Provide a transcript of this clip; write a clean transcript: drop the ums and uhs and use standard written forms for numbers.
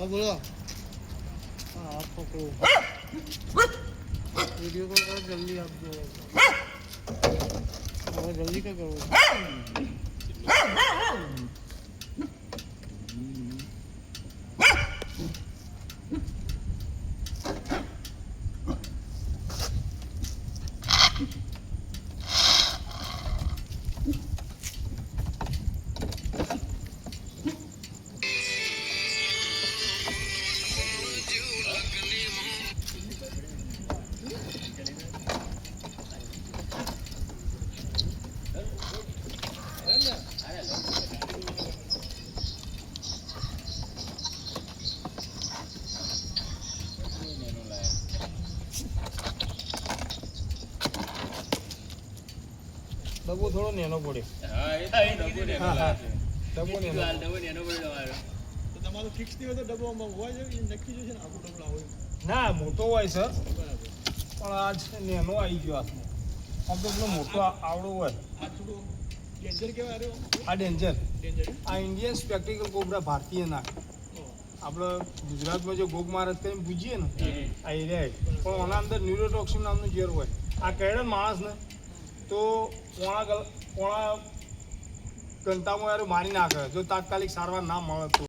હા બોલો. હા પકડો. વિડીયો કોલ કરો જલ્દી આપજો. હવે જલ્દી क्या करो? ડબ્બો થોડો નેનો પડે. હા એ ડબ્બો નેનો લાગે. ડબ્બો નેનો પડ્યો તો તમારું ફિક્સ નહીં હોય તો ડબ્બોમાં હોય છે નક્કી છે ને આખો ડબ્બો હોય ના મોટો હોય સર બરાબર પણ આ છે નેનો આવી ગયો હાથમાં આમ તો પેલો મોટો આવડો હોય આ થોડું ડેન્જર કેવા રહ્યો આ ડેન્જર આ ઇન્ડિયન સ્પેક્ટિકલ કોબરા ભારતીય ના આપણે ગુજરાતમાં જે ગોગ મહારાજ કરીને પૂછીએ ને આ એરિયા પણ આના અંદર ન્યુરોટોક્સિન નામનું ઝેર હોય આ કહેડે માણસને તો પોણા ઘંટામાં યાર મારી નાખે જો તાત્કાલિક સારવાર ના મળે તો